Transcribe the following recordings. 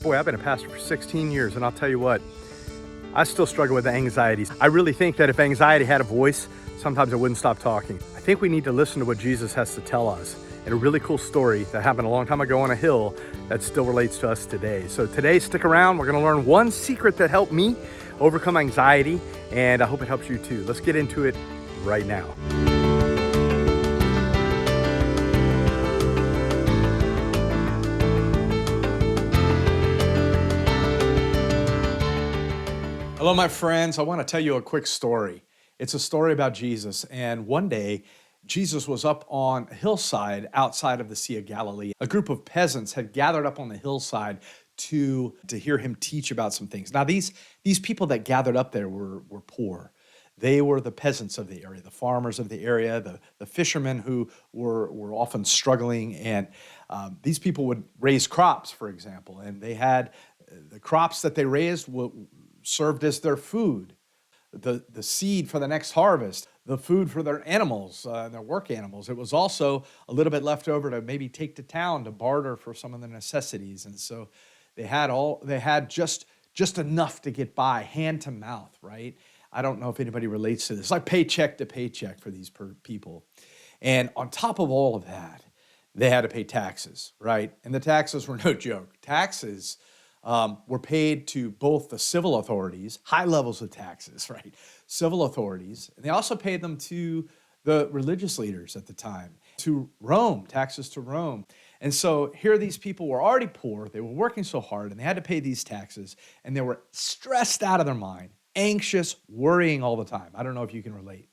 Boy, I've been a pastor for 16 years, and I'll tell you what, I still struggle with the anxieties. I really think that if anxiety had a voice, sometimes it wouldn't stop talking. I think we need to listen to what Jesus has to tell us. And a really cool story that happened a long time ago on a hill that still relates to us today. So today, stick around. We're going to learn one secret that helped me overcome anxiety, and I hope it helps you too. Let's get into it right now. Hello, my friends. I want to tell you a quick story. It's a story about Jesus. And one day, Jesus was up on a hillside outside of the Sea of Galilee. A group of peasants had gathered up on the hillside to hear him teach about some things. Now, these people that gathered up there were poor. They were the peasants of the area, the farmers of the area, the fishermen who were often struggling. And these people would raise crops, for example, and they had the crops that they raised served as their food, the seed for the next harvest, the food for their animals, their work animals. It was also a little bit left over to maybe take to town to barter for some of the necessities. And so they had just enough to get by, hand to mouth, right? I don't know if anybody relates to this, like paycheck to paycheck for these people. And on top of all of that, they had to pay taxes, right? And the taxes were no joke. Taxes were paid to both the civil authorities, high levels of taxes, right? Civil authorities. And they also paid them to the religious leaders at the time, to Rome, taxes to Rome. And so here these people were already poor. They were working so hard and they had to pay these taxes and they were stressed out of their mind, anxious, worrying all the time. I don't know if you can relate.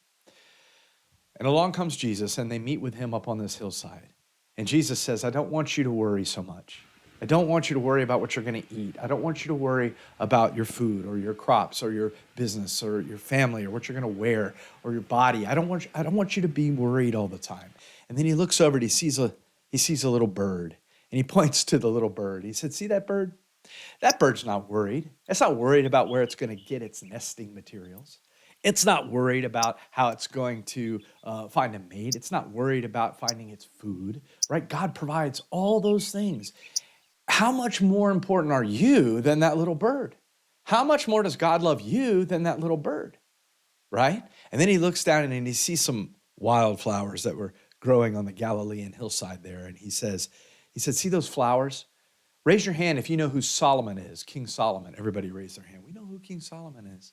And along comes Jesus and they meet with him up on this hillside. And Jesus says, I don't want you to worry so much. I don't want you to worry about what you're going to eat. I don't want you to worry about your food or your crops or your business or your family or what you're going to wear or your body. I don't want you to be worried all the time. And then he looks over and he sees a little bird and he points to the little bird. He said, see that bird? That bird's not worried. It's not worried about where it's going to get its nesting materials. It's not worried about how it's going to find a mate. It's not worried about finding its food, right? God provides all those things. How much more important are you than that little bird? How much more does God love you than that little bird, right? And then he looks down and he sees some wildflowers that were growing on the Galilean hillside there. And he said, see those flowers? Raise your hand if you know who Solomon is, King Solomon. Everybody raised their hand. We know who King Solomon is.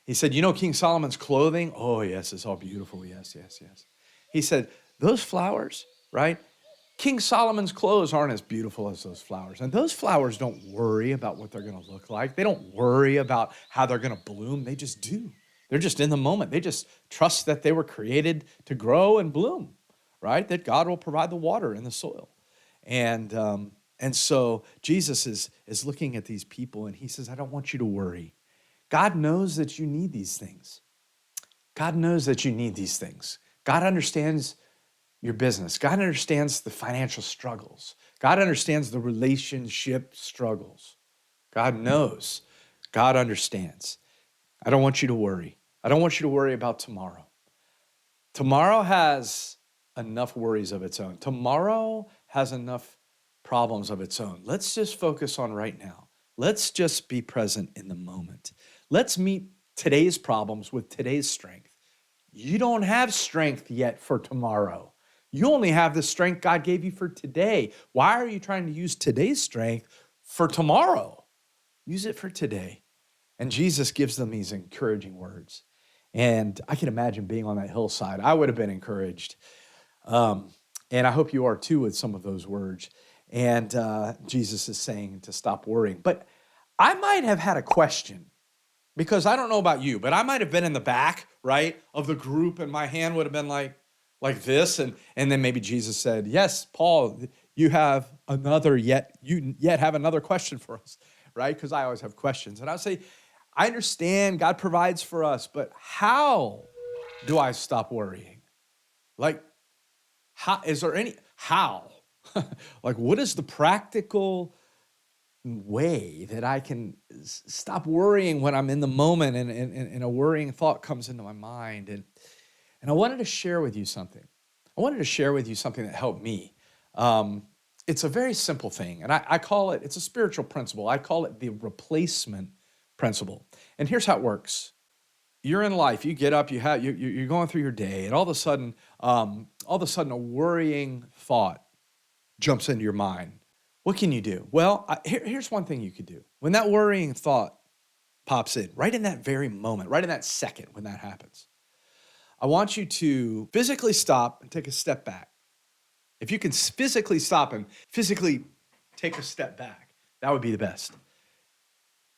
He said, you know King Solomon's clothing? Oh, yes, it's all beautiful. Yes, yes, yes. He said, those flowers, right? King Solomon's clothes aren't as beautiful as those flowers. And those flowers don't worry about what they're going to look like. They don't worry about how they're going to bloom. They just do. They're just in the moment. They just trust that they were created to grow and bloom, right? That God will provide the water in the soil. And so Jesus is looking at these people and he says, I don't want you to worry. God knows that you need these things. God knows that you need these things. God understands your business. God understands the financial struggles. God understands the relationship struggles. God knows. God understands. I don't want you to worry. I don't want you to worry about tomorrow. Tomorrow has enough worries of its own. Tomorrow has enough problems of its own. Let's just focus on right now. Let's just be present in the moment. Let's meet today's problems with today's strength. You don't have strength yet for tomorrow. You only have the strength God gave you for today. Why are you trying to use today's strength for tomorrow? Use it for today. And Jesus gives them these encouraging words. And I can imagine being on that hillside. I would have been encouraged. And I hope you are too with some of those words. And Jesus is saying to stop worrying. But I might have had a question. Because I don't know about you, but I might have been in the back, right, of the group, and my hand would have been like this, and then maybe Jesus said, yes, Paul, you have you have another question for us, right? Because I always have questions. And I would say, I understand God provides for us, but how do I stop worrying? Like, how? Like, what is the practical way that I can stop worrying when I'm in the moment and a worrying thought comes into my mind? And I wanted to share with you something. I wanted to share with you something that helped me. It's a very simple thing, and I call it, it's a spiritual principle. I call it the replacement principle. And here's how it works. You're in life, you get up, you're going through your day, and all of a sudden a worrying thought jumps into your mind. What can you do? Well, here's one thing you could do. When that worrying thought pops in, right in that very moment, right in that second when that happens, I want you to physically stop and take a step back. If you can physically stop and physically take a step back, that would be the best.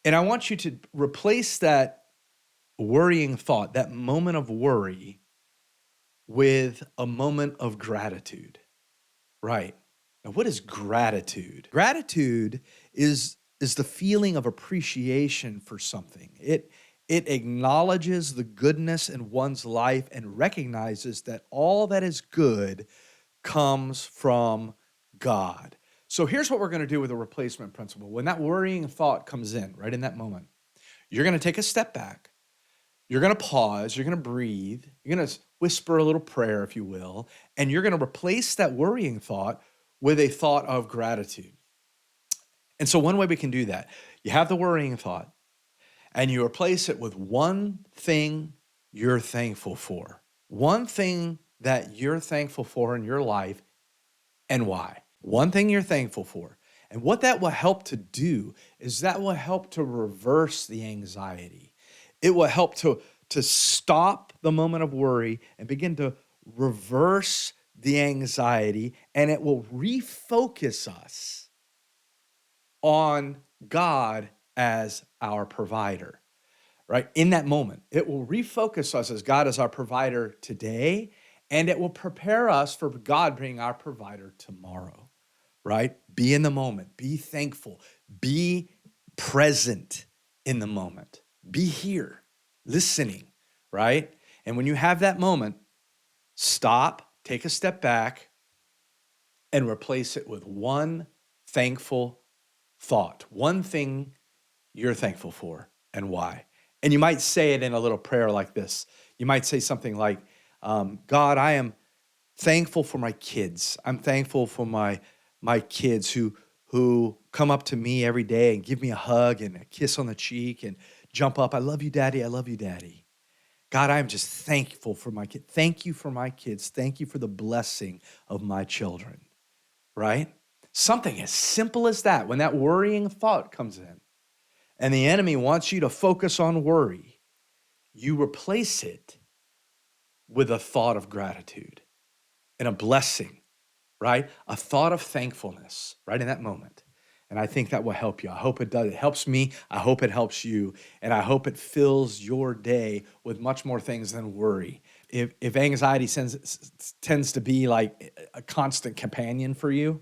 And I want you to replace that worrying thought, that moment of worry, with a moment of gratitude. Right. Now, what is gratitude? Gratitude is the feeling of appreciation for something. It acknowledges the goodness in one's life and recognizes that all that is good comes from God. So here's what we're going to do with the replacement principle. When that worrying thought comes in, right in that moment, you're going to take a step back. You're going to pause. You're going to breathe. You're going to whisper a little prayer, if you will, and you're going to replace that worrying thought with a thought of gratitude. And so one way we can do that, you have the worrying thought, and you replace it with one thing you're thankful for. One thing that you're thankful for in your life, and why. One thing you're thankful for. And what that will help to do is that will help to reverse the anxiety. It will help to stop the moment of worry and begin to reverse the anxiety, and it will refocus us on God as our provider, right? In that moment, it will refocus us as God as our provider today, and it will prepare us for God being our provider tomorrow, right? Be in the moment, be thankful, be present in the moment, be here, listening, right? And when you have that moment, stop, take a step back, and replace it with one thankful thought, one thing you're thankful for and why. And you might say it in a little prayer like this. You might say something like, God, I am thankful for my kids. I'm thankful for my kids who come up to me every day and give me a hug and a kiss on the cheek and jump up. I love you, Daddy. I love you, Daddy. God, I'm just thankful for my kids. Thank you for my kids. Thank you for the blessing of my children, right? Something as simple as that, when that worrying thought comes in and the enemy wants you to focus on worry, you replace it with a thought of gratitude and a blessing, right? A thought of thankfulness right in that moment. And I think that will help you. I hope it does. It helps me. I hope it helps you. And I hope it fills your day with much more things than worry. If anxiety tends to be like a constant companion for you,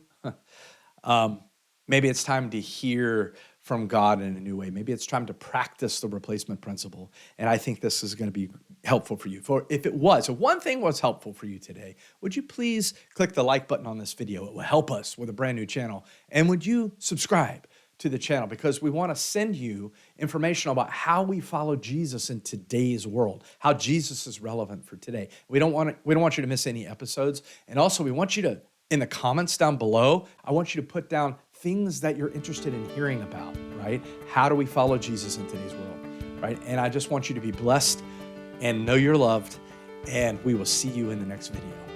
maybe it's time to hear from God in a new way. Maybe it's time to practice the replacement principle. And I think this is going to be helpful for you. If one thing was helpful for you today, would you please click the like button on this video? It will help us with a brand new channel. And would you subscribe to the channel? Because we want to send you information about how we follow Jesus in today's world, how Jesus is relevant for today. We don't want you to miss any episodes. And also we want you to, in the comments down below, I want you to put down things that you're interested in hearing about, right? How do we follow Jesus in today's world, right? And I just want you to be blessed and know you're loved, and we will see you in the next video.